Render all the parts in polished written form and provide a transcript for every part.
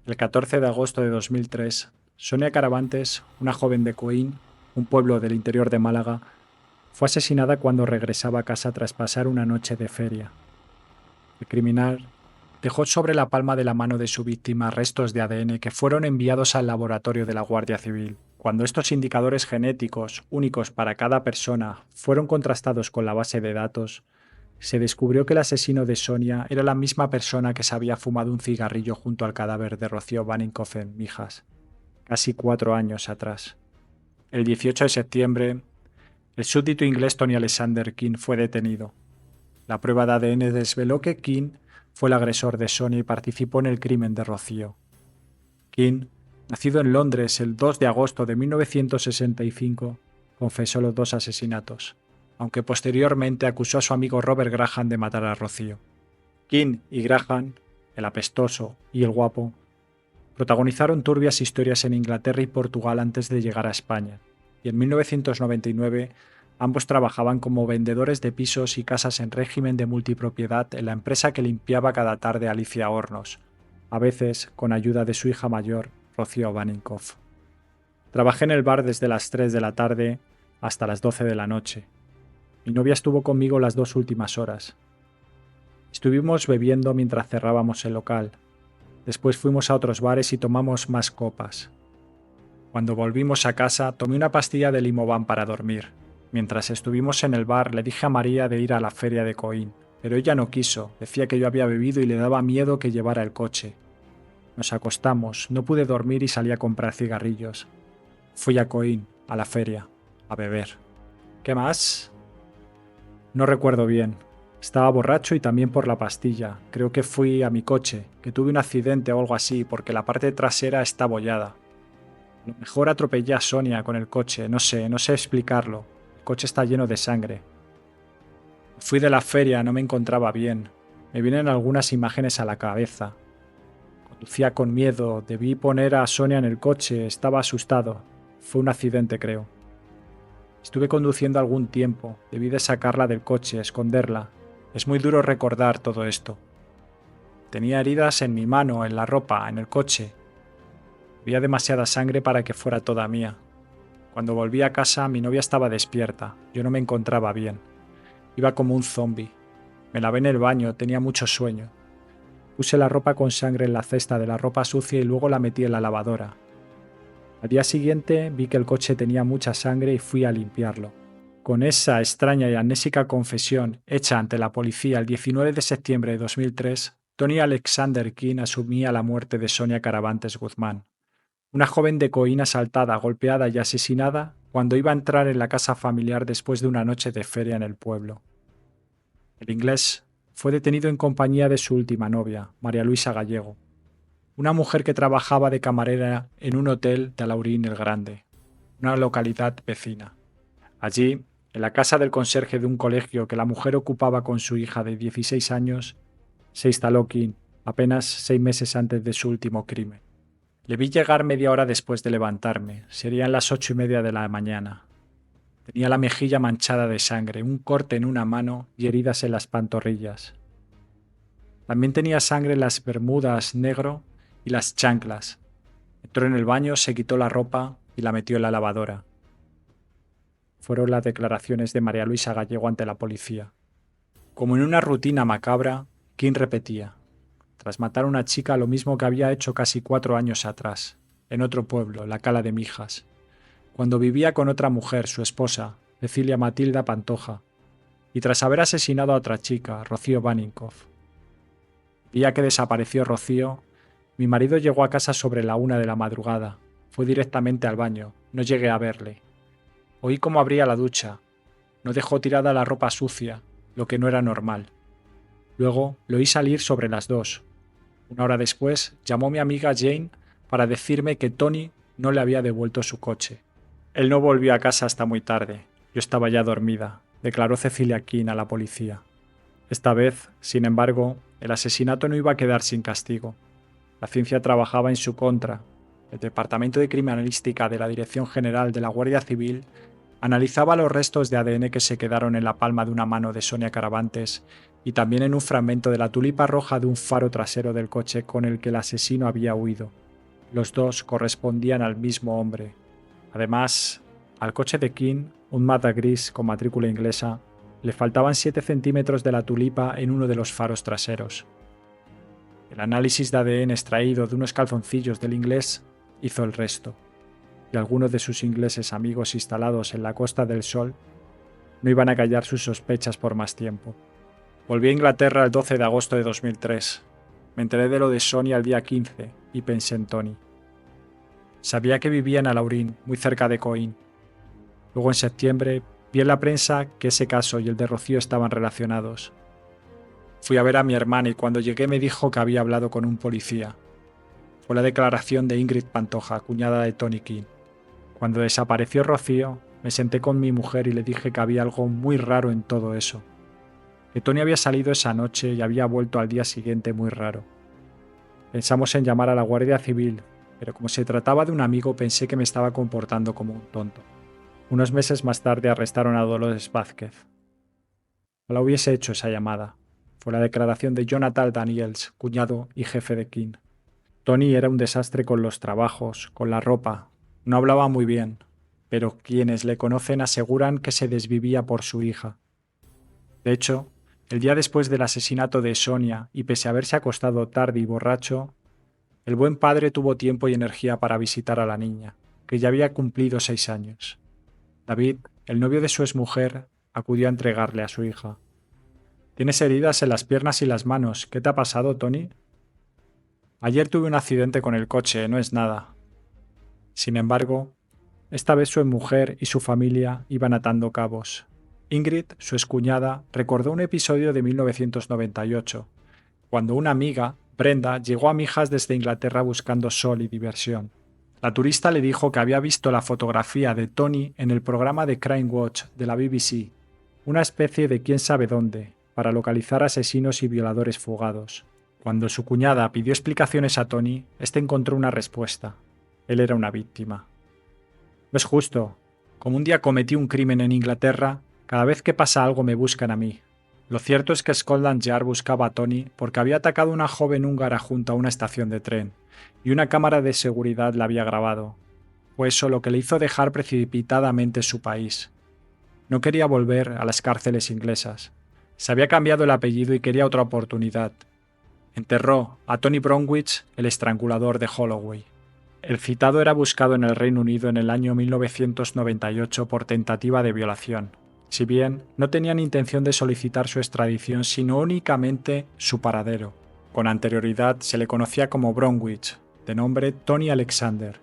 El 14 de agosto de 2003, Sonia Caravantes, una joven de Coín, un pueblo del interior de Málaga, fue asesinada cuando regresaba a casa tras pasar una noche de feria. El criminal dejó sobre la palma de la mano de su víctima restos de ADN que fueron enviados al laboratorio de la Guardia Civil. Cuando estos indicadores genéticos, únicos para cada persona, fueron contrastados con la base de datos, se descubrió que el asesino de Sonia era la misma persona que se había fumado un cigarrillo junto al cadáver de Rocío Baninkoff en Mijas, casi 4 años atrás. El 18 de septiembre, el súbdito inglés Tony Alexander King fue detenido. La prueba de ADN desveló que King fue el agresor de Sonia y participó en el crimen de Rocío. King, nacido en Londres el 2 de agosto de 1965, confesó los dos asesinatos, aunque posteriormente acusó a su amigo Robert Graham de matar a Rocío. King y Graham, el apestoso y el guapo, protagonizaron turbias historias en Inglaterra y Portugal antes de llegar a España, y en 1999 ambos trabajaban como vendedores de pisos y casas en régimen de multipropiedad en la empresa que limpiaba cada tarde Alicia Hornos, a veces con ayuda de su hija mayor, Rocío Baninkoff. Trabajé en el bar desde las 3 de la tarde hasta las 12 de la noche. Mi novia estuvo conmigo las 2 últimas horas. Estuvimos bebiendo mientras cerrábamos el local. Después fuimos a otros bares y tomamos más copas. Cuando volvimos a casa, tomé una pastilla de Limovan para dormir. Mientras estuvimos en el bar, le dije a María de ir a la feria de Coín, pero ella no quiso, decía que yo había bebido y le daba miedo que llevara el coche. Nos acostamos, no pude dormir y salí a comprar cigarrillos. Fui a Coín, a la feria, a beber. ¿Qué más? No recuerdo bien. Estaba borracho y también por la pastilla. Creo que fui a mi coche, que tuve un accidente o algo así, porque la parte trasera está abollada. A lo mejor atropellé a Sonia con el coche, no sé explicarlo. El coche está lleno de sangre. Fui de la feria, no me encontraba bien. Me vienen algunas imágenes a la cabeza. Conducía con miedo, debí poner a Sonia en el coche, estaba asustado. Fue un accidente, creo. Estuve conduciendo algún tiempo, debí de sacarla del coche, esconderla. Es muy duro recordar todo esto. Tenía heridas en mi mano, en la ropa, en el coche. Había demasiada sangre para que fuera toda mía. Cuando volví a casa, mi novia estaba despierta. Yo no me encontraba bien. Iba como un zombi. Me lavé en el baño, tenía mucho sueño. Puse la ropa con sangre en la cesta de la ropa sucia y luego la metí en la lavadora. Al día siguiente vi que el coche tenía mucha sangre y fui a limpiarlo. Con esa extraña y amnésica confesión hecha ante la policía el 19 de septiembre de 2003, Tony Alexander King asumía la muerte de Sonia Caravantes Guzmán, una joven de Coín asaltada, golpeada y asesinada cuando iba a entrar en la casa familiar después de una noche de feria en el pueblo. El inglés fue detenido en compañía de su última novia, María Luisa Gallego, una mujer que trabajaba de camarera en un hotel de Alaurín el Grande, una localidad vecina. Allí, en la casa del conserje de un colegio que la mujer ocupaba con su hija de 16 años, se instaló King, apenas 6 meses antes de su último crimen. Le vi llegar media hora después de levantarme, serían las 8:30 de la mañana. Tenía la mejilla manchada de sangre, un corte en una mano y heridas en las pantorrillas. También tenía sangre en las bermudas negro y las chanclas. Entró en el baño, se quitó la ropa y la metió en la lavadora. Fueron las declaraciones de María Luisa Gallego ante la policía. Como en una rutina macabra, King repetía: tras matar a una chica, lo mismo que había hecho casi 4 años atrás, en otro pueblo, la Cala de Mijas, cuando vivía con otra mujer, su esposa, Cecilia Matilda Pantoja, y tras haber asesinado a otra chica, Rocío Baninkoff. El día que desapareció Rocío, mi marido llegó a casa sobre la 1 de la madrugada. Fue directamente al baño, no llegué a verle. Oí cómo abría la ducha. No dejó tirada la ropa sucia, lo que no era normal. Luego lo oí salir sobre las 2. Una hora después llamó mi amiga Jane para decirme que Tony no le había devuelto su coche. Él no volvió a casa hasta muy tarde. Yo estaba ya dormida, declaró Cecilia King a la policía. Esta vez, sin embargo, el asesinato no iba a quedar sin castigo. La ciencia trabajaba en su contra. El Departamento de Criminalística de la Dirección General de la Guardia Civil analizaba los restos de ADN que se quedaron en la palma de una mano de Sonia Caravantes y también en un fragmento de la tulipa roja de un faro trasero del coche con el que el asesino había huido. Los dos correspondían al mismo hombre. Además, al coche de King, un Mazda gris con matrícula inglesa, le faltaban 7 centímetros de la tulipa en uno de los faros traseros. El análisis de ADN extraído de unos calzoncillos del inglés hizo el resto, y algunos de sus ingleses amigos instalados en la Costa del Sol no iban a callar sus sospechas por más tiempo. Volví a Inglaterra el 12 de agosto de 2003. Me enteré de lo de Sonia el día 15 y pensé en Tony. Sabía que vivía en Alaurín, muy cerca de Coín. Luego en septiembre vi en la prensa que ese caso y el de Rocío estaban relacionados. Fui a ver a mi hermana y cuando llegué me dijo que había hablado con un policía. Fue la declaración de Ingrid Pantoja, cuñada de Tony King. Cuando desapareció Rocío, me senté con mi mujer y le dije que había algo muy raro en todo eso. Que Tony había salido esa noche y había vuelto al día siguiente muy raro. Pensamos en llamar a la Guardia Civil, pero como se trataba de un amigo pensé que me estaba comportando como un tonto. Unos meses más tarde arrestaron a Dolores Vázquez. Ojalá hubiese hecho esa llamada. Fue la declaración de Jonathan Daniels, cuñado y jefe de King. Tony era un desastre con los trabajos, con la ropa. No hablaba muy bien, pero quienes le conocen aseguran que se desvivía por su hija. De hecho, el día después del asesinato de Sonia, y pese a haberse acostado tarde y borracho, el buen padre tuvo tiempo y energía para visitar a la niña, que ya había cumplido 6 años. David, el novio de su exmujer, acudió a entregarle a su hija. «Tienes heridas en las piernas y las manos. ¿Qué te ha pasado, Tony?» «Ayer tuve un accidente con el coche, no es nada». Sin embargo, esta vez su exmujer y su familia iban atando cabos. Ingrid, su excuñada, recordó un episodio de 1998, cuando una amiga, Brenda, llegó a Mijas desde Inglaterra buscando sol y diversión. La turista le dijo que había visto la fotografía de Tony en el programa de Crime Watch de la BBC, una especie de quién sabe dónde, para localizar asesinos y violadores fugados. Cuando su cuñada pidió explicaciones a Tony, este encontró una respuesta. Él era una víctima. No es justo. Como un día cometí un crimen en Inglaterra, cada vez que pasa algo me buscan a mí. Lo cierto es que Scotland Yard buscaba a Tony porque había atacado a una joven húngara junto a una estación de tren, y una cámara de seguridad la había grabado. Fue eso lo que le hizo dejar precipitadamente su país. No quería volver a las cárceles inglesas. Se había cambiado el apellido y quería otra oportunidad. Enterró a Tony Bromwich, el estrangulador de Holloway. El citado era buscado en el Reino Unido en el año 1998 por tentativa de violación. Si bien no tenían intención de solicitar su extradición, sino únicamente su paradero. Con anterioridad se le conocía como Bromwich, de nombre Tony Alexander,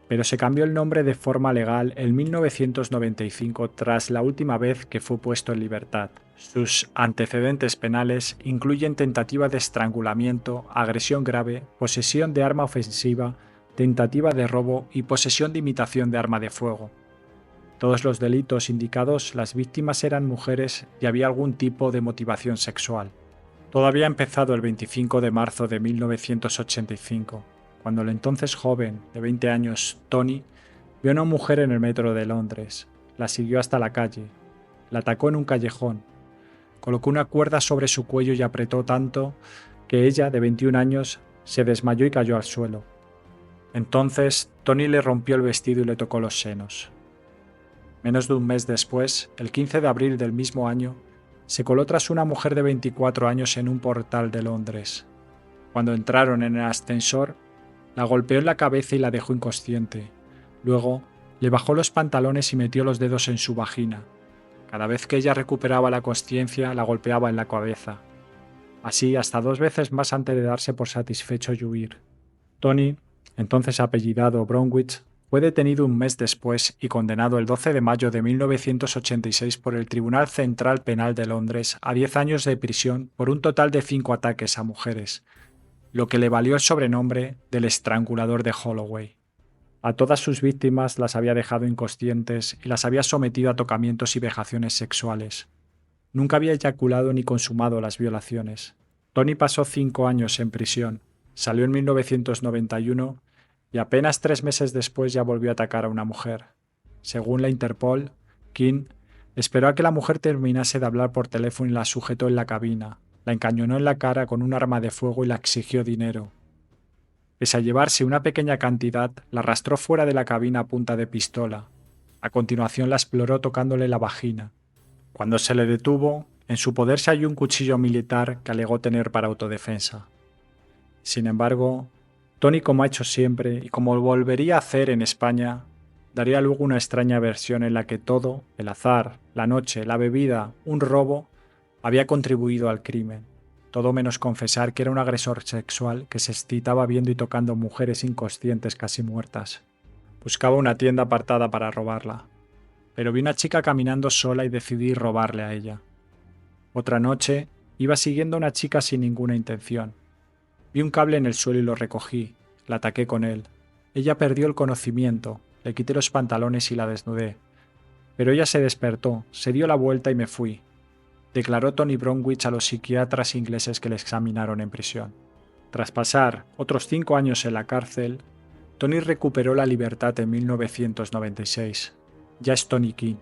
pero se cambió el nombre de forma legal en 1995 tras la última vez que fue puesto en libertad. Sus antecedentes penales incluyen tentativa de estrangulamiento, agresión grave, posesión de arma ofensiva, tentativa de robo y posesión de imitación de arma de fuego. Todos los delitos indicados, las víctimas eran mujeres y había algún tipo de motivación sexual. Todo había empezado el 25 de marzo de 1985, cuando el entonces joven, de 20 años, Tony, vio a una mujer en el metro de Londres, la siguió hasta la calle, la atacó en un callejón, colocó una cuerda sobre su cuello y apretó tanto que ella, de 21 años, se desmayó y cayó al suelo. Entonces, Tony le rompió el vestido y le tocó los senos. Menos de un mes después, el 15 de abril del mismo año, se coló tras una mujer de 24 años en un portal de Londres. Cuando entraron en el ascensor, la golpeó en la cabeza y la dejó inconsciente. Luego, le bajó los pantalones y metió los dedos en su vagina. Cada vez que ella recuperaba la consciencia, la golpeaba en la cabeza. Así hasta 2 veces más antes de darse por satisfecho y huir. Tony, entonces apellidado Bromwich, fue detenido un mes después y condenado el 12 de mayo de 1986 por el Tribunal Central Penal de Londres a 10 años de prisión por un total de 5 ataques a mujeres, lo que le valió el sobrenombre del estrangulador de Holloway. A todas sus víctimas las había dejado inconscientes y las había sometido a tocamientos y vejaciones sexuales. Nunca había eyaculado ni consumado las violaciones. Tony pasó 5 años en prisión, salió en 1991 y apenas 3 meses después ya volvió a atacar a una mujer. Según la Interpol, King Esperó a que la mujer terminase de hablar por teléfono y la sujetó en la cabina, la encañonó en la cara con un arma de fuego y la exigió dinero. Pese a llevarse una pequeña cantidad, la arrastró fuera de la cabina a punta de pistola. A continuación la exploró tocándole la vagina. Cuando se le detuvo, en su poder se halló un cuchillo militar que alegó tener para autodefensa. Sin embargo, Tony, como ha hecho siempre y como volvería a hacer en España, daría luego una extraña versión en la que todo, el azar, la noche, la bebida, un robo, había contribuido al crimen. Todo menos confesar que era un agresor sexual que se excitaba viendo y tocando mujeres inconscientes casi muertas. Buscaba una tienda apartada para robarla, pero vi una chica caminando sola y decidí robarle a ella. Otra noche, iba siguiendo a una chica sin ninguna intención. Vi un cable en el suelo y lo recogí. La ataqué con él. Ella perdió el conocimiento. Le quité los pantalones y la desnudé. Pero ella se despertó, se dio la vuelta y me fui, declaró Tony Bromwich a los psiquiatras ingleses que le examinaron en prisión. Tras pasar otros 5 años en la cárcel, Tony recuperó la libertad en 1996. Ya es Tony King,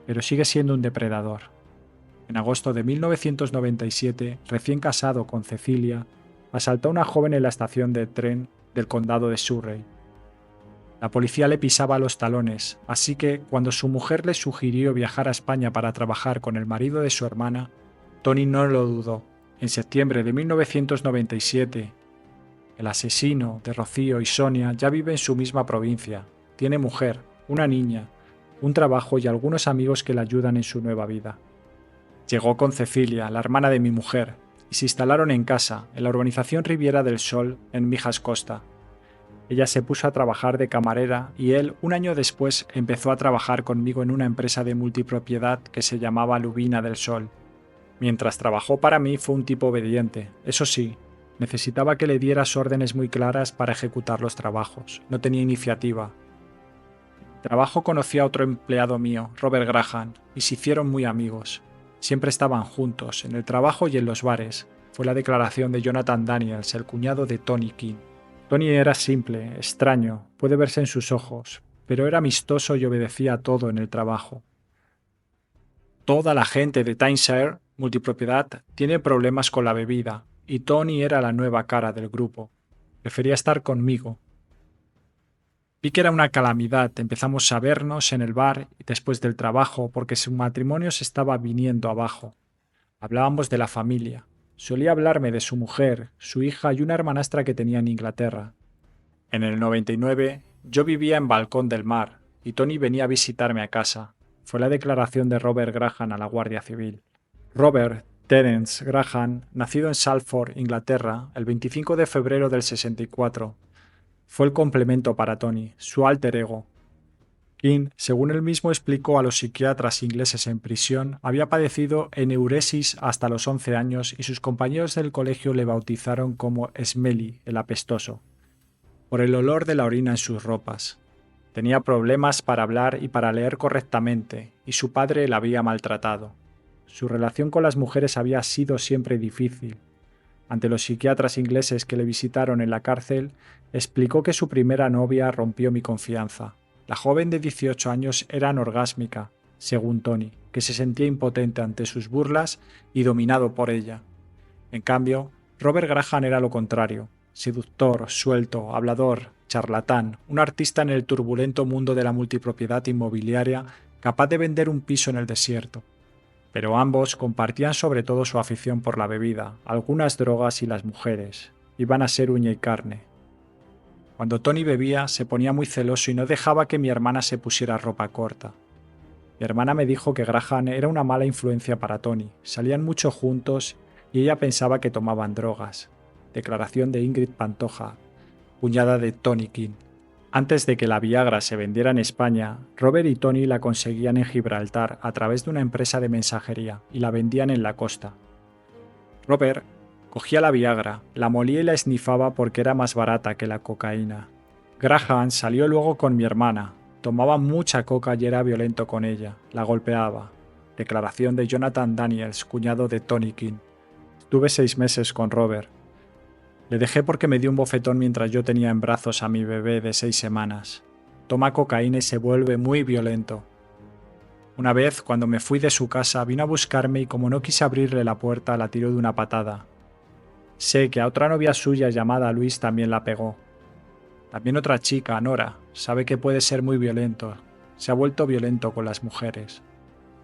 pero sigue siendo un depredador. En agosto de 1997, recién casado con Cecilia, asaltó a una joven en la estación de tren del condado de Surrey. La policía le pisaba los talones, así que cuando su mujer le sugirió viajar a España para trabajar con el marido de su hermana, Tony no lo dudó. En septiembre de 1997, el asesino de Rocío y Sonia ya vive en su misma provincia. Tiene mujer, una niña, un trabajo y algunos amigos que le ayudan en su nueva vida. Llegó con Cecilia, la hermana de mi mujer, y se instalaron en casa, en la urbanización Riviera del Sol, en Mijas Costa. Ella se puso a trabajar de camarera y él, un año después, empezó a trabajar conmigo en una empresa de multipropiedad que se llamaba Lubina del Sol. Mientras trabajó para mí fue un tipo obediente, eso sí, necesitaba que le dieras órdenes muy claras para ejecutar los trabajos, no tenía iniciativa. En el trabajo conocí a otro empleado mío, Robert Graham, y se hicieron muy amigos. Siempre estaban juntos, en el trabajo y en los bares. Fue la declaración de Jonathan Daniels, el cuñado de Tony King. Tony era simple, extraño, puede verse en sus ojos, pero era amistoso y obedecía a todo en el trabajo. Toda la gente de Tyneside, multipropiedad, tiene problemas con la bebida, y Tony era la nueva cara del grupo. Prefería estar conmigo. Vi que era una calamidad, empezamos a vernos en el bar y después del trabajo porque su matrimonio se estaba viniendo abajo. Hablábamos de la familia. Solía hablarme de su mujer, su hija y una hermanastra que tenía en Inglaterra. En el 99, yo vivía en Balcón del Mar y Tony venía a visitarme a casa. Fue la declaración de Robert Graham a la Guardia Civil. Robert Terence Graham, nacido en Salford, Inglaterra, el 25 de febrero del 64, fue el complemento para Tony, su alter ego. King, según él mismo explicó a los psiquiatras ingleses en prisión, había padecido eneuresis hasta los 11 años y sus compañeros del colegio le bautizaron como Smelly, el apestoso, por el olor de la orina en sus ropas. Tenía problemas para hablar y para leer correctamente, y su padre la había maltratado. Su relación con las mujeres había sido siempre difícil. Ante los psiquiatras ingleses que le visitaron en la cárcel, explicó que su primera novia rompió mi confianza. La joven de 18 años era anorgásmica, según Tony, que se sentía impotente ante sus burlas y dominado por ella. En cambio, Robert Graham era lo contrario, seductor, suelto, hablador, charlatán, un artista en el turbulento mundo de la multipropiedad inmobiliaria capaz de vender un piso en el desierto. Pero ambos compartían sobre todo su afición por la bebida, algunas drogas y las mujeres. Iban a ser uña y carne. Cuando Tony bebía, se ponía muy celoso y no dejaba que mi hermana se pusiera ropa corta. Mi hermana me dijo que Graham era una mala influencia para Tony. Salían mucho juntos y ella pensaba que tomaban drogas. Declaración de Ingrid Pantoja, cuñada de Tony King. Antes de que la Viagra se vendiera en España, Robert y Tony la conseguían en Gibraltar a través de una empresa de mensajería y la vendían en la costa. Robert cogía la Viagra, la molía y la esnifaba porque era más barata que la cocaína. Graham salió luego con mi hermana, tomaba mucha coca y era violento con ella, la golpeaba. Declaración de Jonathan Daniels, cuñado de Tony King. Estuve 6 meses con Robert. Le dejé porque me dio un bofetón mientras yo tenía en brazos a mi bebé de 6 semanas. Toma cocaína y se vuelve muy violento. Una vez, cuando me fui de su casa, vino a buscarme y como no quise abrirle la puerta, la tiró de una patada. Sé que a otra novia suya llamada Luis también la pegó. También otra chica, Nora, sabe que puede ser muy violento. Se ha vuelto violento con las mujeres.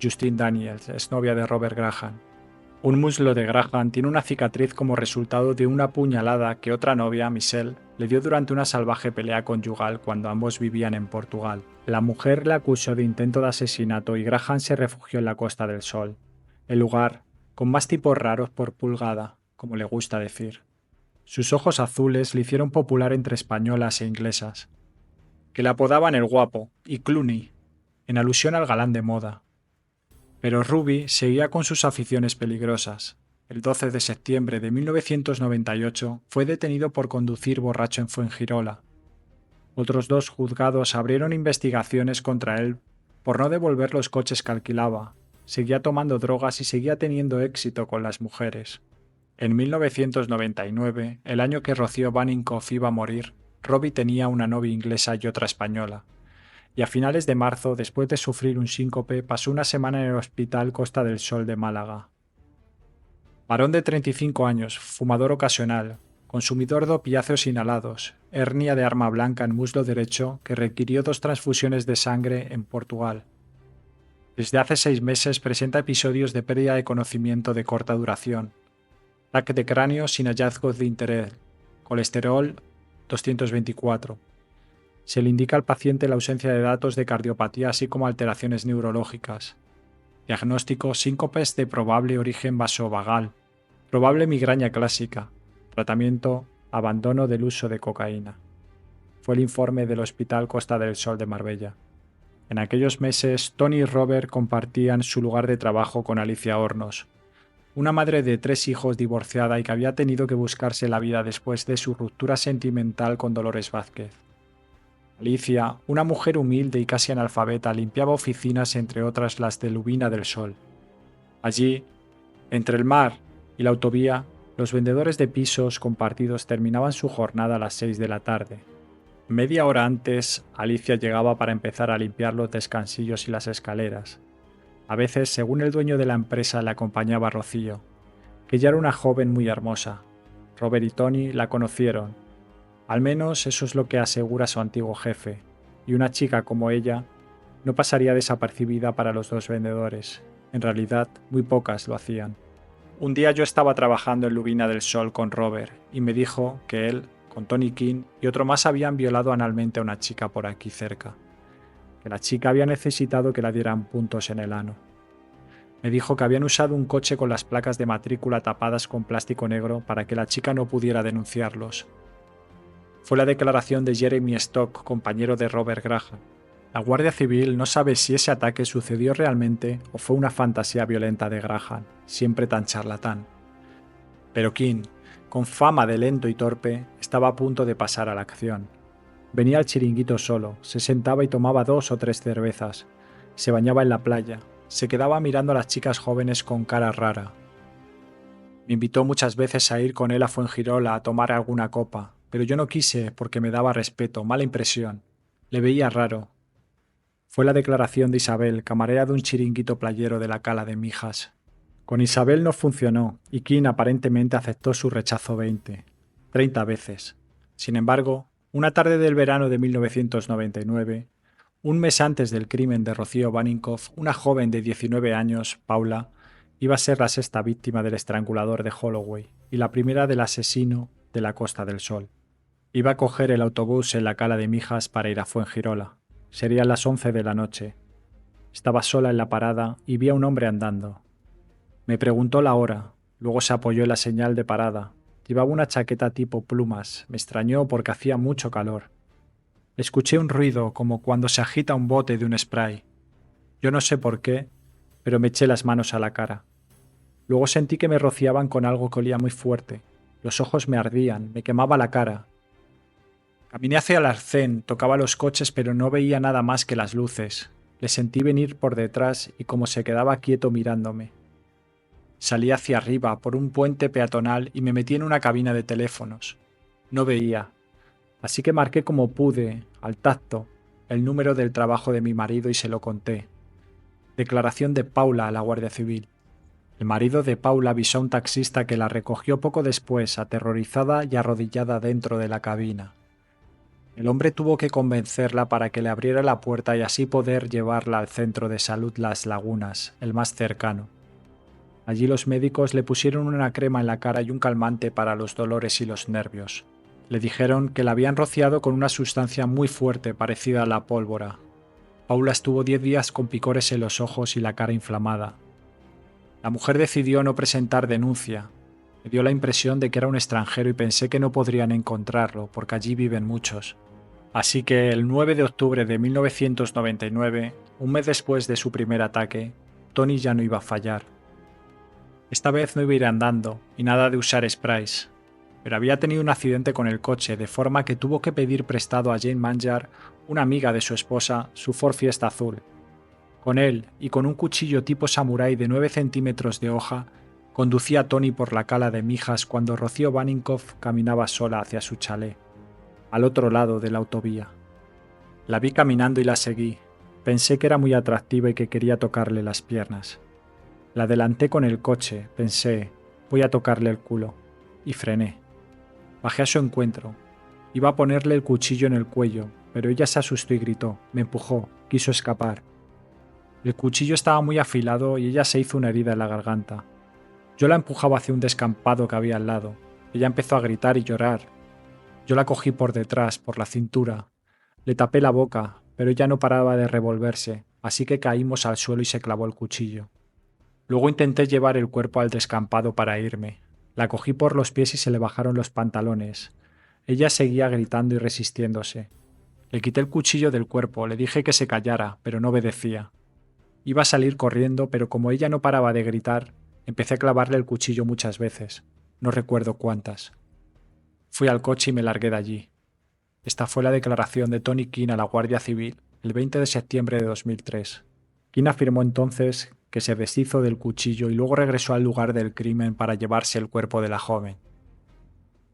Justine Daniels es novia de Robert Graham. Un muslo de Graham tiene una cicatriz como resultado de una puñalada que otra novia, Michelle, le dio durante una salvaje pelea conyugal cuando ambos vivían en Portugal. La mujer le acusó de intento de asesinato y Graham se refugió en la Costa del Sol, el lugar con más tipos raros por pulgada, como le gusta decir. Sus ojos azules le hicieron popular entre españolas e inglesas, que le apodaban el guapo y Clooney, en alusión al galán de moda. Pero Ruby seguía con sus aficiones peligrosas. El 12 de septiembre de 1998 fue detenido por conducir borracho en Fuengirola. Otros 2 juzgados abrieron investigaciones contra él por no devolver los coches que alquilaba. Seguía tomando drogas y seguía teniendo éxito con las mujeres. En 1999, el año que Rocío Baninkoff iba a morir, Robbie tenía una novia inglesa y otra española. Y a finales de marzo, después de sufrir un síncope, pasó una semana en el Hospital Costa del Sol de Málaga. Varón de 35 años, fumador ocasional, consumidor de opiáceos inhalados, hernia de arma blanca en muslo derecho que requirió 2 transfusiones de sangre en Portugal. Desde hace 6 meses presenta episodios de pérdida de conocimiento de corta duración, ataque de cráneo sin hallazgos de interés, colesterol 224. Se le indica al paciente la ausencia de datos de cardiopatía así como alteraciones neurológicas. Diagnóstico: síncopes de probable origen vasovagal. Probable migraña clásica. Tratamiento: abandono del uso de cocaína. Fue el informe del Hospital Costa del Sol de Marbella. En aquellos meses, Tony y Robert compartían su lugar de trabajo con Alicia Hornos, una madre de 3 hijos divorciada y que había tenido que buscarse la vida después de su ruptura sentimental con Dolores Vázquez. Alicia, una mujer humilde y casi analfabeta, limpiaba oficinas entre otras las de Lubina del Sol. Allí, entre el mar y la autovía, los vendedores de pisos compartidos terminaban su jornada a las 6 de la tarde. Media hora antes, Alicia llegaba para empezar a limpiar los descansillos y las escaleras. A veces, según el dueño de la empresa, le acompañaba Rocío, que ya era una joven muy hermosa. Robert y Tony la conocieron. Al menos eso es lo que asegura su antiguo jefe, y una chica como ella no pasaría desapercibida para los 2 vendedores. En realidad, muy pocas lo hacían. Un día yo estaba trabajando en Lubina del Sol con Robert y me dijo que él, con Tony King y otro más habían violado analmente a una chica por aquí cerca, que la chica había necesitado que la dieran puntos en el ano. Me dijo que habían usado un coche con las placas de matrícula tapadas con plástico negro para que la chica no pudiera denunciarlos. Fue la declaración de Jeremy Stock, compañero de Robert Graham. La Guardia Civil no sabe si ese ataque sucedió realmente o fue una fantasía violenta de Graham, siempre tan charlatán. Pero King, con fama de lento y torpe, estaba a punto de pasar a la acción. Venía al chiringuito solo, se sentaba y tomaba 2 o 3 cervezas, se bañaba en la playa, se quedaba mirando a las chicas jóvenes con cara rara. Me invitó muchas veces a ir con él a Fuengirola a tomar alguna copa, pero yo no quise porque me daba respeto, mala impresión. Le veía raro. Fue la declaración de Isabel, camarera de un chiringuito playero de la Cala de Mijas. Con Isabel no funcionó y King aparentemente aceptó su rechazo 30 veces. Sin embargo, una tarde del verano de 1999, un mes antes del crimen de Rocío Baninkoff, una joven de 19 años, Paula, iba a ser la 6ª víctima del estrangulador de Holloway y la primera del asesino de la Costa del Sol. Iba a coger el autobús en la Cala de Mijas para ir a Fuengirola. Serían las 11 de la noche. Estaba sola en la parada y vi a un hombre andando. Me preguntó la hora, luego se apoyó en la señal de parada. Llevaba una chaqueta tipo plumas, me extrañó porque hacía mucho calor. Escuché un ruido como cuando se agita un bote de un spray. Yo no sé por qué, pero me eché las manos a la cara. Luego sentí que me rociaban con algo que olía muy fuerte. Los ojos me ardían, me quemaba la cara. Caminé hacia el arcén, tocaba los coches pero no veía nada más que las luces. Le sentí venir por detrás y como se quedaba quieto mirándome. Salí hacia arriba por un puente peatonal y me metí en una cabina de teléfonos. No veía, así que marqué como pude, al tacto, el número del trabajo de mi marido y se lo conté. Declaración de Paula a la Guardia Civil. El marido de Paula avisó a un taxista que la recogió poco después, aterrorizada y arrodillada dentro de la cabina. El hombre tuvo que convencerla para que le abriera la puerta y así poder llevarla al centro de salud Las Lagunas, el más cercano. Allí los médicos le pusieron una crema en la cara y un calmante para los dolores y los nervios. Le dijeron que la habían rociado con una sustancia muy fuerte parecida a la pólvora. Paula estuvo 10 días con picores en los ojos y la cara inflamada. La mujer decidió no presentar denuncia. Me dio la impresión de que era un extranjero y pensé que no podrían encontrarlo, porque allí viven muchos. Así que el 9 de octubre de 1999, un mes después de su primer ataque, Tony ya no iba a fallar. Esta vez no iba a ir andando y nada de usar sprays, pero había tenido un accidente con el coche, de forma que tuvo que pedir prestado a Jane Manjar, una amiga de su esposa, su Ford Fiesta azul. Con él y con un cuchillo tipo samurái de 9 centímetros de hoja, conducía a Tony por la cala de Mijas cuando Rocío Baninkoff caminaba sola hacia su chalet, al otro lado de la autovía. La vi caminando y la seguí. Pensé que era muy atractiva y que quería tocarle las piernas. La adelanté con el coche, pensé, voy a tocarle el culo, y frené. Bajé a su encuentro. Iba a ponerle el cuchillo en el cuello, pero ella se asustó y gritó, me empujó, quiso escapar. El cuchillo estaba muy afilado y ella se hizo una herida en la garganta. Yo la empujaba hacia un descampado que había al lado. Ella empezó a gritar y llorar. Yo la cogí por detrás, por la cintura. Le tapé la boca, pero ella no paraba de revolverse, así que caímos al suelo y se clavó el cuchillo. Luego intenté llevar el cuerpo al descampado para irme. La cogí por los pies y se le bajaron los pantalones. Ella seguía gritando y resistiéndose. Le quité el cuchillo del cuerpo, le dije que se callara, pero no obedecía. Iba a salir corriendo, pero como ella no paraba de gritar, empecé a clavarle el cuchillo muchas veces. No recuerdo cuántas. Fui al coche y me largué de allí. Esta fue la declaración de Tony King a la Guardia Civil el 20 de septiembre de 2003. King afirmó entonces que se deshizo del cuchillo y luego regresó al lugar del crimen para llevarse el cuerpo de la joven.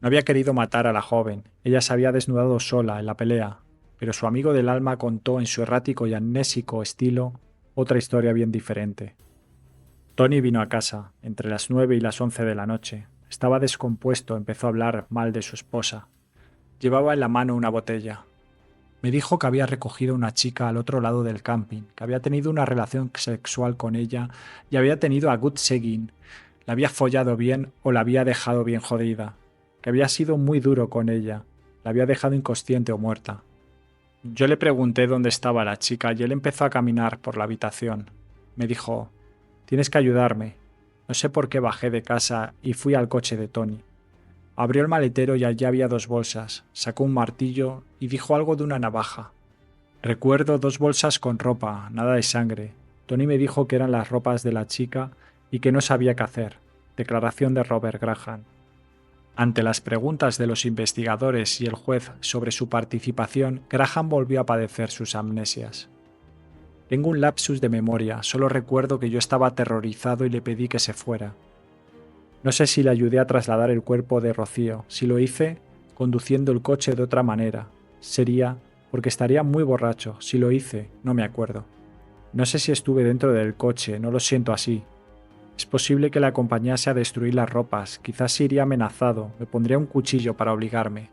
No había querido matar a la joven, ella se había desnudado sola en la pelea, pero su amigo del alma contó en su errático y amnésico estilo otra historia bien diferente. Tony vino a casa, entre las 9 y las 11 de la noche. Estaba descompuesto, empezó a hablar mal de su esposa. Llevaba en la mano una botella. Me dijo que había recogido una chica al otro lado del camping, que había tenido una relación sexual con ella y había tenido a good seguin. La había follado bien o la había dejado bien jodida, que había sido muy duro con ella, la había dejado inconsciente o muerta. Yo le pregunté dónde estaba la chica y él empezó a caminar por la habitación. Me dijo, tienes que ayudarme. No sé por qué bajé de casa y fui al coche de Tony. Abrió el maletero y allí había 2 bolsas, sacó un martillo y dijo algo de una navaja. Recuerdo 2 bolsas con ropa, nada de sangre. Tony me dijo que eran las ropas de la chica y que no sabía qué hacer. Declaración de Robert Graham. Ante las preguntas de los investigadores y el juez sobre su participación, Graham volvió a padecer sus amnesias. Tengo un lapsus de memoria, solo recuerdo que yo estaba aterrorizado y le pedí que se fuera. No sé si le ayudé a trasladar el cuerpo de Rocío. Si lo hice, conduciendo el coche de otra manera. Sería porque estaría muy borracho. Si lo hice, no me acuerdo. No sé si estuve dentro del coche, no lo siento así. Es posible que le acompañase a destruir las ropas. Quizás iría amenazado. Me pondría un cuchillo para obligarme.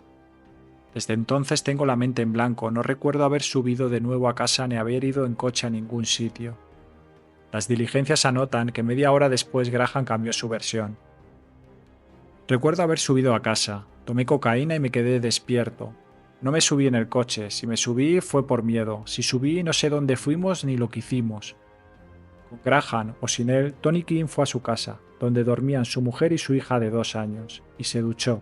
Desde entonces tengo la mente en blanco. No recuerdo haber subido de nuevo a casa ni haber ido en coche a ningún sitio. Las diligencias anotan que media hora después Graham cambió su versión. Recuerdo haber subido a casa, tomé cocaína y me quedé despierto. No me subí en el coche, si me subí fue por miedo, si subí no sé dónde fuimos ni lo que hicimos. Con Graham o sin él, Tony King fue a su casa, donde dormían su mujer y su hija de 2 años, y se duchó.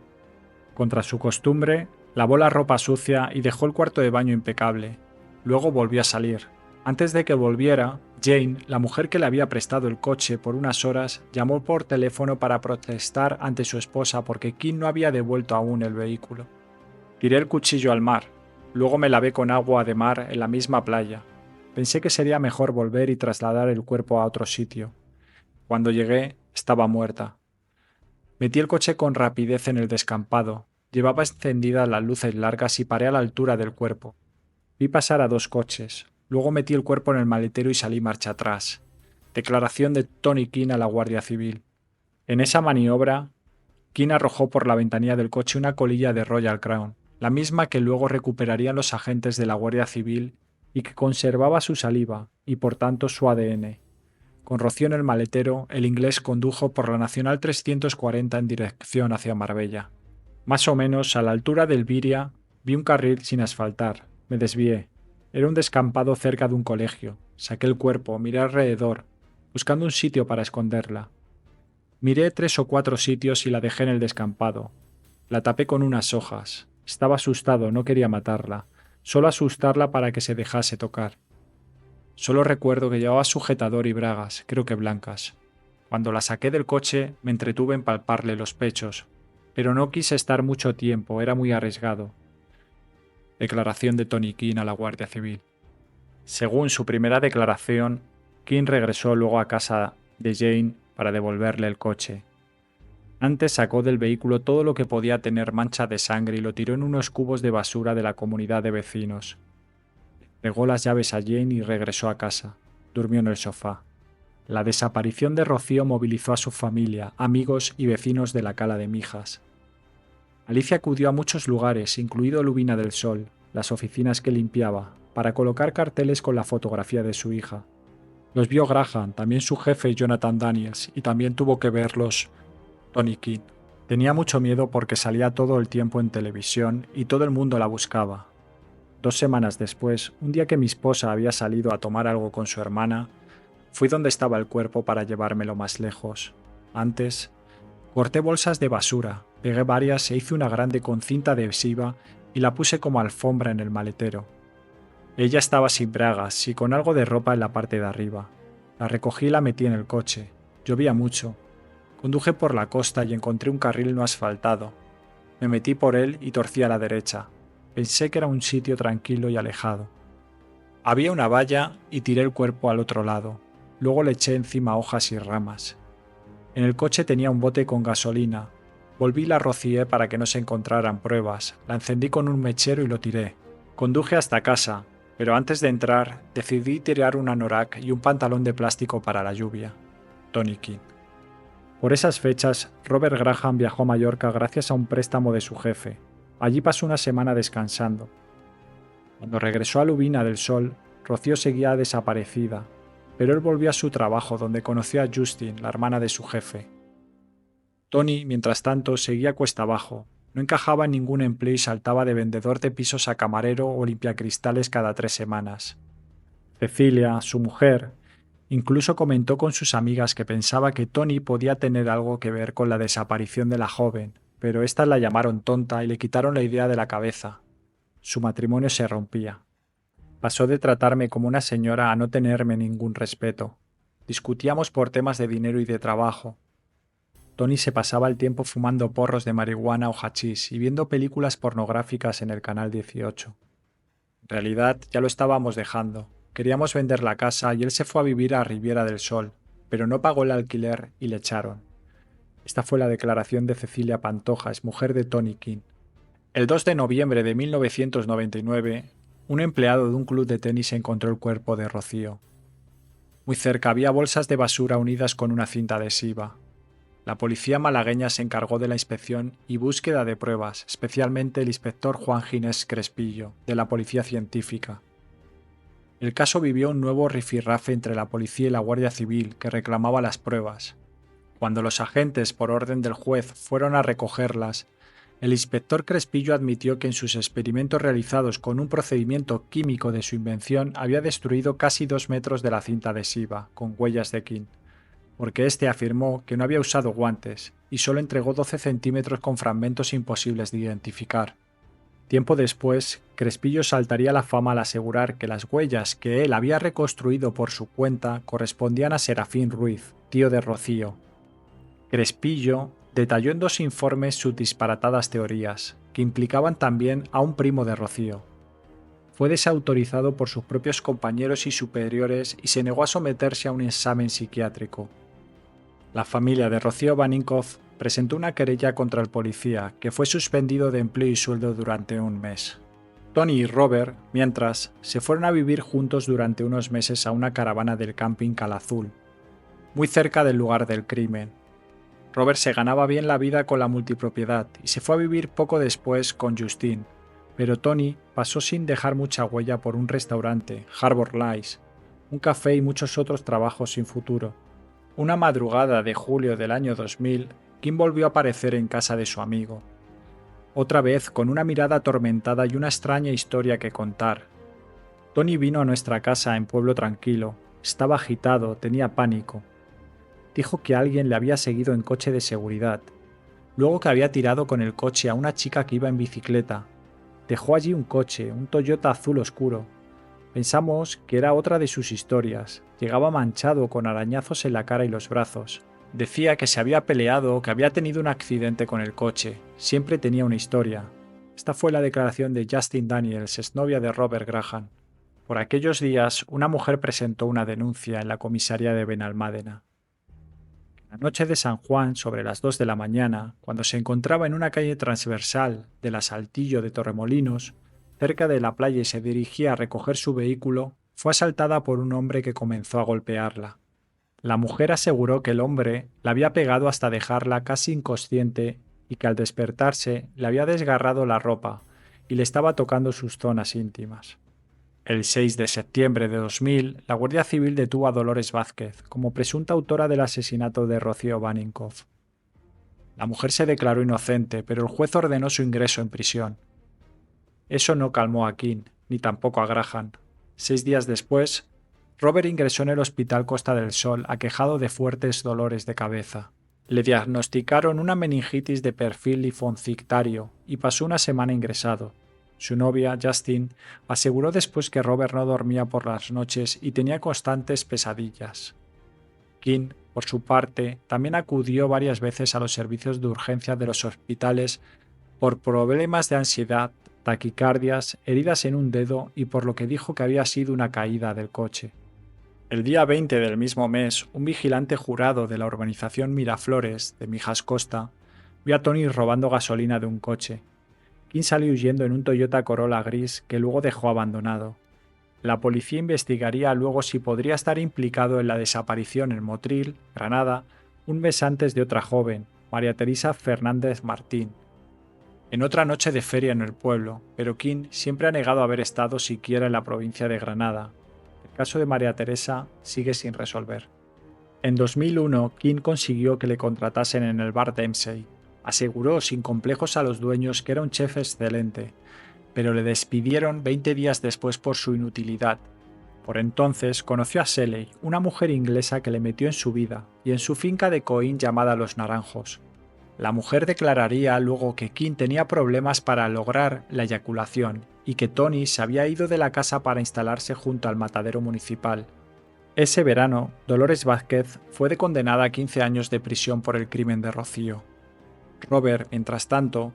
Contra su costumbre, lavó la ropa sucia y dejó el cuarto de baño impecable. Luego volvió a salir. Antes de que volviera, Jane, la mujer que le había prestado el coche por unas horas, llamó por teléfono para protestar ante su esposa porque King no había devuelto aún el vehículo. Tiré el cuchillo al mar. Luego me lavé con agua de mar en la misma playa. Pensé que sería mejor volver y trasladar el cuerpo a otro sitio. Cuando llegué, estaba muerta. Metí el coche con rapidez en el descampado. Llevaba encendidas las luces largas y paré a la altura del cuerpo. Vi pasar a 2 coches. Luego metí el cuerpo en el maletero y salí marcha atrás. Declaración de Tony King a la Guardia Civil. En esa maniobra, King arrojó por la ventanilla del coche una colilla de Royal Crown, la misma que luego recuperarían los agentes de la Guardia Civil y que conservaba su saliva y por tanto su ADN. Con Rocío en el maletero, el inglés condujo por la Nacional 340 en dirección hacia Marbella. Más o menos a la altura del Viria vi un carril sin asfaltar. Me desvié. Era un descampado cerca de un colegio. Saqué el cuerpo, miré alrededor, buscando un sitio para esconderla. Miré 3 o 4 sitios y la dejé en el descampado. La tapé con unas hojas. Estaba asustado, no quería matarla, solo asustarla para que se dejase tocar. Solo recuerdo que llevaba sujetador y bragas, creo que blancas. Cuando la saqué del coche, me entretuve en palparle los pechos, pero no quise estar mucho tiempo, era muy arriesgado. Declaración de Tony King a la Guardia Civil. Según su primera declaración, King regresó luego a casa de Jane para devolverle el coche. Antes sacó del vehículo todo lo que podía tener mancha de sangre y lo tiró en unos cubos de basura de la comunidad de vecinos. Entregó las llaves a Jane y regresó a casa. Durmió en el sofá. La desaparición de Rocío movilizó a su familia, amigos y vecinos de la Cala de Mijas. Alicia acudió a muchos lugares, incluido Lubina del Sol, las oficinas que limpiaba, para colocar carteles con la fotografía de su hija. Los vio Graham, también su jefe Jonathan Daniels, y también tuvo que verlos Tony King. Tenía mucho miedo porque salía todo el tiempo en televisión y todo el mundo la buscaba. 2 semanas después, un día que mi esposa había salido a tomar algo con su hermana, fui donde estaba el cuerpo para llevármelo más lejos. Antes, corté bolsas de basura, pegué varias e hice una grande con cinta adhesiva y la puse como alfombra en el maletero. Ella estaba sin bragas y con algo de ropa en la parte de arriba. La recogí y la metí en el coche. Llovía mucho. Conduje por la costa y encontré un carril no asfaltado. Me metí por él y torcí a la derecha. Pensé que era un sitio tranquilo y alejado. Había una valla y tiré el cuerpo al otro lado. Luego le eché encima hojas y ramas. En el coche tenía un bote con gasolina. Volví y la rocié para que no se encontraran pruebas. La encendí con un mechero y lo tiré. Conduje hasta casa, pero antes de entrar decidí tirar un anorak y un pantalón de plástico para la lluvia. Tony King. Por esas fechas, Robert Graham viajó a Mallorca gracias a un préstamo de su jefe. Allí pasó una semana descansando. Cuando regresó a Lubina del Sol, Rocío seguía desaparecida, pero él volvió a su trabajo donde conoció a Justin, la hermana de su jefe. Tony, mientras tanto, seguía cuesta abajo. No encajaba en ningún empleo y saltaba de vendedor de pisos a camarero o limpiacristales cada 3 semanas. Cecilia, su mujer, incluso comentó con sus amigas que pensaba que Tony podía tener algo que ver con la desaparición de la joven, pero éstas la llamaron tonta y le quitaron la idea de la cabeza. Su matrimonio se rompía. Pasó de tratarme como una señora a no tenerme ningún respeto. Discutíamos por temas de dinero y de trabajo. Tony se pasaba el tiempo fumando porros de marihuana o hachís y viendo películas pornográficas en el canal 18. En realidad ya lo estábamos dejando. Queríamos vender la casa y él se fue a vivir a Riviera del Sol, pero no pagó el alquiler y le echaron. Esta fue la declaración de Cecilia Pantoja, mujer de Tony King. El 2 de noviembre de 1999, un empleado de un club de tenis encontró el cuerpo de Rocío. Muy cerca había bolsas de basura unidas con una cinta adhesiva. La policía malagueña se encargó de la inspección y búsqueda de pruebas, especialmente el inspector Juan Ginés Crespillo, de la Policía Científica. El caso vivió un nuevo rifirrafe entre la policía y la Guardia Civil, que reclamaba las pruebas. Cuando los agentes, por orden del juez, fueron a recogerlas, el inspector Crespillo admitió que en sus experimentos realizados con un procedimiento químico de su invención había destruido casi 2 metros de la cinta adhesiva, con huellas de King, porque éste afirmó que no había usado guantes y solo entregó 12 centímetros con fragmentos imposibles de identificar. Tiempo después, Crespillo saltaría a la fama al asegurar que las huellas que él había reconstruido por su cuenta correspondían a Serafín Ruiz, tío de Rocío. Crespillo detalló en 2 informes sus disparatadas teorías, que implicaban también a un primo de Rocío. Fue desautorizado por sus propios compañeros y superiores y se negó a someterse a un examen psiquiátrico. La familia de Rocío Baninkoff presentó una querella contra el policía, que fue suspendido de empleo y sueldo durante un mes. Tony y Robert, mientras, se fueron a vivir juntos durante unos meses a una caravana del camping Calazul, muy cerca del lugar del crimen. Robert se ganaba bien la vida con la multipropiedad y se fue a vivir poco después con Justine, pero Tony pasó sin dejar mucha huella por un restaurante, Harbor Lights, un café y muchos otros trabajos sin futuro. Una madrugada de julio del año 2000, Kim volvió a aparecer en casa de su amigo. Otra vez con una mirada atormentada y una extraña historia que contar. Tony vino a nuestra casa en Pueblo Tranquilo. Estaba agitado, tenía pánico. Dijo que alguien le había seguido en coche de seguridad. Luego que había tirado con el coche a una chica que iba en bicicleta. Dejó allí un coche, un Toyota azul oscuro. Pensamos que era otra de sus historias. Llegaba manchado con arañazos en la cara y los brazos. Decía que se había peleado o que había tenido un accidente con el coche. Siempre tenía una historia. Esta fue la declaración de Justine Daniels, exnovia de Robert Graham. Por aquellos días, una mujer presentó una denuncia en la comisaría de Benalmádena. La noche de San Juan, sobre las 2 de la mañana, cuando se encontraba en una calle transversal del Asaltillo de Torremolinos, cerca de la playa y se dirigía a recoger su vehículo, fue asaltada por un hombre que comenzó a golpearla. La mujer aseguró que el hombre la había pegado hasta dejarla casi inconsciente y que al despertarse le había desgarrado la ropa y le estaba tocando sus zonas íntimas. El 6 de septiembre de 2000, la Guardia Civil detuvo a Dolores Vázquez como presunta autora del asesinato de Rocío Baninkoff. La mujer se declaró inocente, pero el juez ordenó su ingreso en prisión. Eso no calmó a King, ni tampoco a Graham. 6 días después, Robert ingresó en el Hospital Costa del Sol aquejado de fuertes dolores de cabeza. Le diagnosticaron una meningitis de perfil linfocitario y pasó una semana ingresado. Su novia, Justine, aseguró después que Robert no dormía por las noches y tenía constantes pesadillas. King, por su parte, también acudió varias veces a los servicios de urgencia de los hospitales por problemas de ansiedad, taquicardias, heridas en un dedo y por lo que dijo que había sido una caída del coche. El día 20 del mismo mes, un vigilante jurado de la urbanización Miraflores, de Mijas Costa, vio a Tony robando gasolina de un coche. King salió huyendo en un Toyota Corolla gris que luego dejó abandonado. La policía investigaría luego si podría estar implicado en la desaparición en Motril, Granada, un mes antes de otra joven, María Teresa Fernández Martín, en otra noche de feria en el pueblo, pero King siempre ha negado haber estado siquiera en la provincia de Granada. El caso de María Teresa sigue sin resolver. En 2001, King consiguió que le contratasen en el bar Dempsey. Aseguró sin complejos a los dueños que era un chef excelente, pero le despidieron 20 días después por su inutilidad. Por entonces conoció a Shelley, una mujer inglesa que le metió en su vida y en su finca de Coín llamada Los Naranjos. La mujer declararía luego que King tenía problemas para lograr la eyaculación y que Tony se había ido de la casa para instalarse junto al matadero municipal. Ese verano, Dolores Vázquez fue condenada a 15 años de prisión por el crimen de Rocío. Robert, mientras tanto,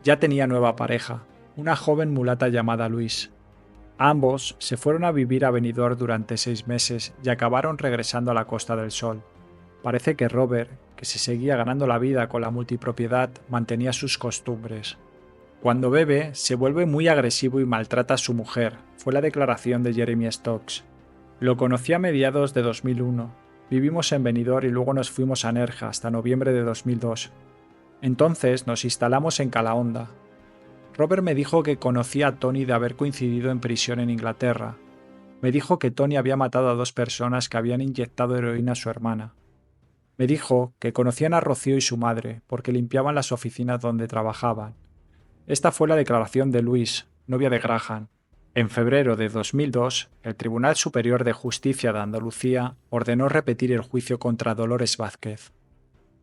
ya tenía nueva pareja, una joven mulata llamada Louise. Ambos se fueron a vivir a Benidorm durante 6 meses y acabaron regresando a la Costa del Sol. Parece que Robert, que se seguía ganando la vida con la multipropiedad, mantenía sus costumbres. Cuando bebe, se vuelve muy agresivo y maltrata a su mujer, fue la declaración de Jeremy Stokes. Lo conocí a mediados de 2001. Vivimos en Benidorm y luego nos fuimos a Nerja hasta noviembre de 2002. Entonces nos instalamos en Calahonda. Robert me dijo que conocía a Tony de haber coincidido en prisión en Inglaterra. Me dijo que Tony había matado a 2 personas que habían inyectado heroína a su hermana. Me dijo que conocían a Rocío y su madre porque limpiaban las oficinas donde trabajaban. Esta fue la declaración de Louise, novia de Graham. En febrero de 2002, el Tribunal Superior de Justicia de Andalucía ordenó repetir el juicio contra Dolores Vázquez.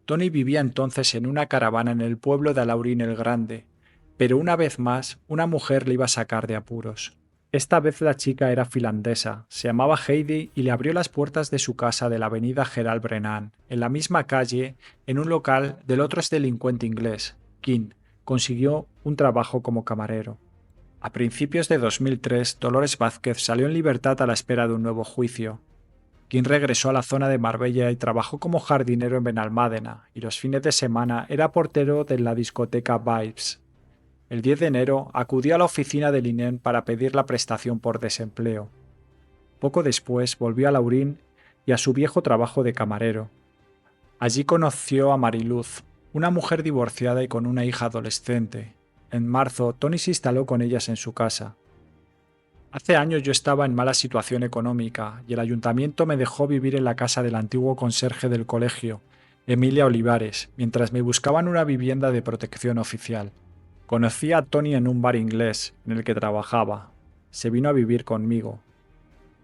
Tony vivía entonces en una caravana en el pueblo de Alaurín el Grande, pero una vez más una mujer le iba a sacar de apuros. Esta vez la chica era finlandesa, se llamaba Heidi y le abrió las puertas de su casa de la avenida Gerald Brennan, en la misma calle, en un local del otro exdelincuente inglés, King. Consiguió un trabajo como camarero. A principios de 2003, Dolores Vázquez salió en libertad a la espera de un nuevo juicio. King regresó a la zona de Marbella y trabajó como jardinero en Benalmádena, y los fines de semana era portero de la discoteca Vibes. El 10 de enero acudió a la oficina del INEM para pedir la prestación por desempleo. Poco después volvió a Laurín y a su viejo trabajo de camarero. Allí conoció a Mariluz, una mujer divorciada y con una hija adolescente. En marzo, Tony se instaló con ellas en su casa. Hace años yo estaba en mala situación económica y el ayuntamiento me dejó vivir en la casa del antiguo conserje del colegio, Emilia Olivares, mientras me buscaban una vivienda de protección oficial. Conocí a Tony en un bar inglés en el que trabajaba. Se vino a vivir conmigo.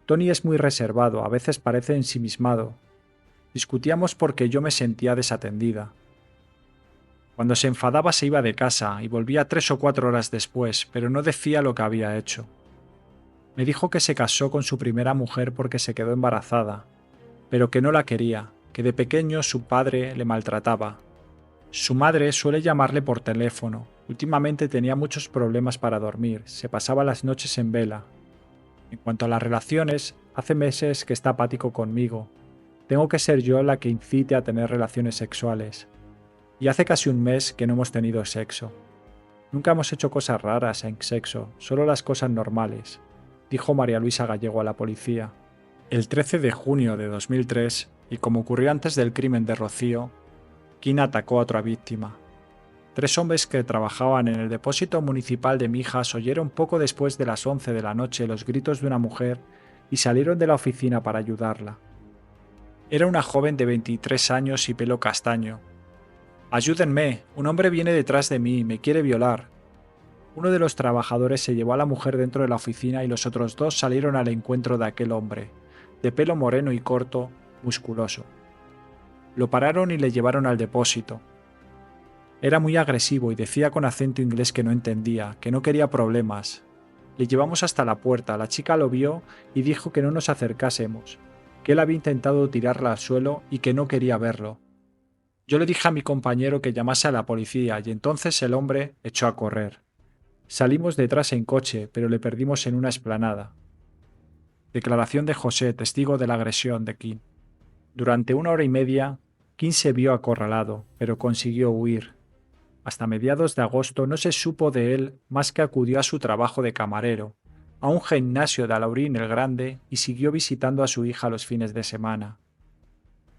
Tony es muy reservado, a veces parece ensimismado. Discutíamos porque yo me sentía desatendida. Cuando se enfadaba se iba de casa y volvía 3 o 4 horas después, pero no decía lo que había hecho. Me dijo que se casó con su primera mujer porque se quedó embarazada, pero que no la quería, que de pequeño su padre le maltrataba. Su madre suele llamarle por teléfono. Últimamente tenía muchos problemas para dormir, se pasaba las noches en vela. En cuanto a las relaciones, hace meses que está apático conmigo. Tengo que ser yo la que incite a tener relaciones sexuales. Y hace casi un mes que no hemos tenido sexo. Nunca hemos hecho cosas raras en sexo, solo las cosas normales, dijo María Luisa Gallego a la policía. El 13 de junio de 2003, y como ocurrió antes del crimen de Rocío, King atacó a otra víctima. 3 hombres que trabajaban en el depósito municipal de Mijas oyeron poco después de las 11 de la noche los gritos de una mujer y salieron de la oficina para ayudarla. Era una joven de 23 años y pelo castaño. «¡Ayúdenme! Un hombre viene detrás de mí, me quiere violar». Uno de los trabajadores se llevó a la mujer dentro de la oficina y los otros 2 salieron al encuentro de aquel hombre, de pelo moreno y corto, musculoso. Lo pararon y le llevaron al depósito. Era muy agresivo y decía con acento inglés que no entendía, que no quería problemas. Le llevamos hasta la puerta, la chica lo vio y dijo que no nos acercásemos, que él había intentado tirarla al suelo y que no quería verlo. Yo le dije a mi compañero que llamase a la policía y entonces el hombre echó a correr. Salimos detrás en coche, pero le perdimos en una explanada. Declaración de José, testigo de la agresión de King. Durante 1 hora y media, King se vio acorralado, pero consiguió huir. Hasta mediados de agosto no se supo de él más que acudió a su trabajo de camarero, a un gimnasio de Alaurín el Grande y siguió visitando a su hija los fines de semana.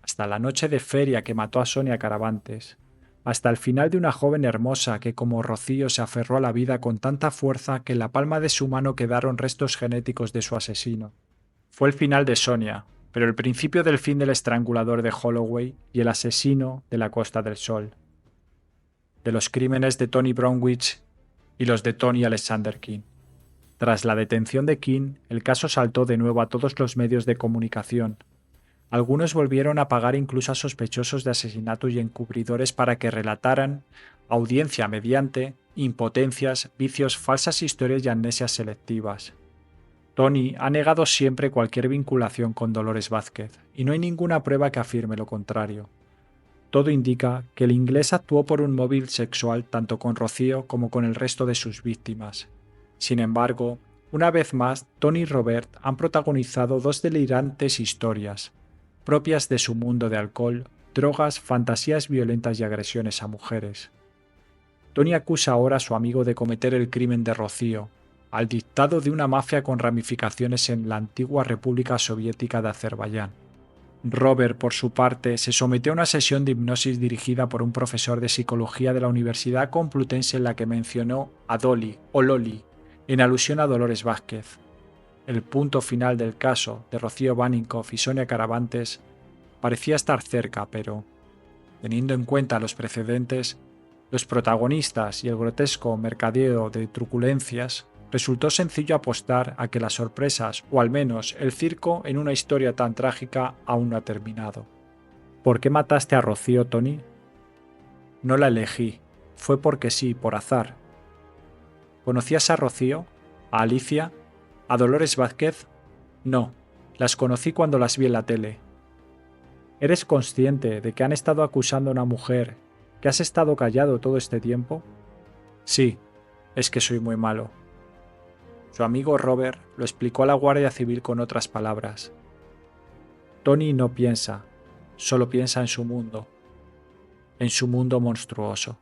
Hasta la noche de feria que mató a Sonia Caravantes, hasta el final de una joven hermosa que como Rocío se aferró a la vida con tanta fuerza que en la palma de su mano quedaron restos genéticos de su asesino. Fue el final de Sonia, pero el principio del fin del estrangulador de Holloway y el asesino de la Costa del Sol. De los crímenes de Tony Bromwich y los de Tony Alexander King. Tras la detención de King, el caso saltó de nuevo a todos los medios de comunicación. Algunos volvieron a pagar incluso a sospechosos de asesinato y encubridores para que relataran, audiencia mediante, impotencias, vicios, falsas historias y amnesias selectivas. Tony ha negado siempre cualquier vinculación con Dolores Vázquez, y no hay ninguna prueba que afirme lo contrario. Todo indica que el inglés actuó por un móvil sexual tanto con Rocío como con el resto de sus víctimas. Sin embargo, una vez más, Tony y Robert han protagonizado 2 delirantes historias, propias de su mundo de alcohol, drogas, fantasías violentas y agresiones a mujeres. Tony acusa ahora a su amigo de cometer el crimen de Rocío, al dictado de una mafia con ramificaciones en la antigua República Soviética de Azerbaiyán. Robert, por su parte, se sometió a una sesión de hipnosis dirigida por un profesor de psicología de la Universidad Complutense en la que mencionó a Dolly o Loli, en alusión a Dolores Vázquez. El punto final del caso de Rocío Baninkoff y Sonia Caravantes parecía estar cerca, pero, teniendo en cuenta los precedentes, los protagonistas y el grotesco mercadeo de truculencias, resultó sencillo apostar a que las sorpresas, o al menos el circo en una historia tan trágica, aún no ha terminado. ¿Por qué mataste a Rocío, Tony? No la elegí. Fue porque sí, por azar. ¿Conocías a Rocío? ¿A Alicia? ¿A Dolores Vázquez? No, las conocí cuando las vi en la tele. ¿Eres consciente de que han estado acusando a una mujer, que has estado callado todo este tiempo? Sí, es que soy muy malo. Su amigo Robert lo explicó a la Guardia Civil con otras palabras. Tony no piensa, solo piensa en su mundo monstruoso.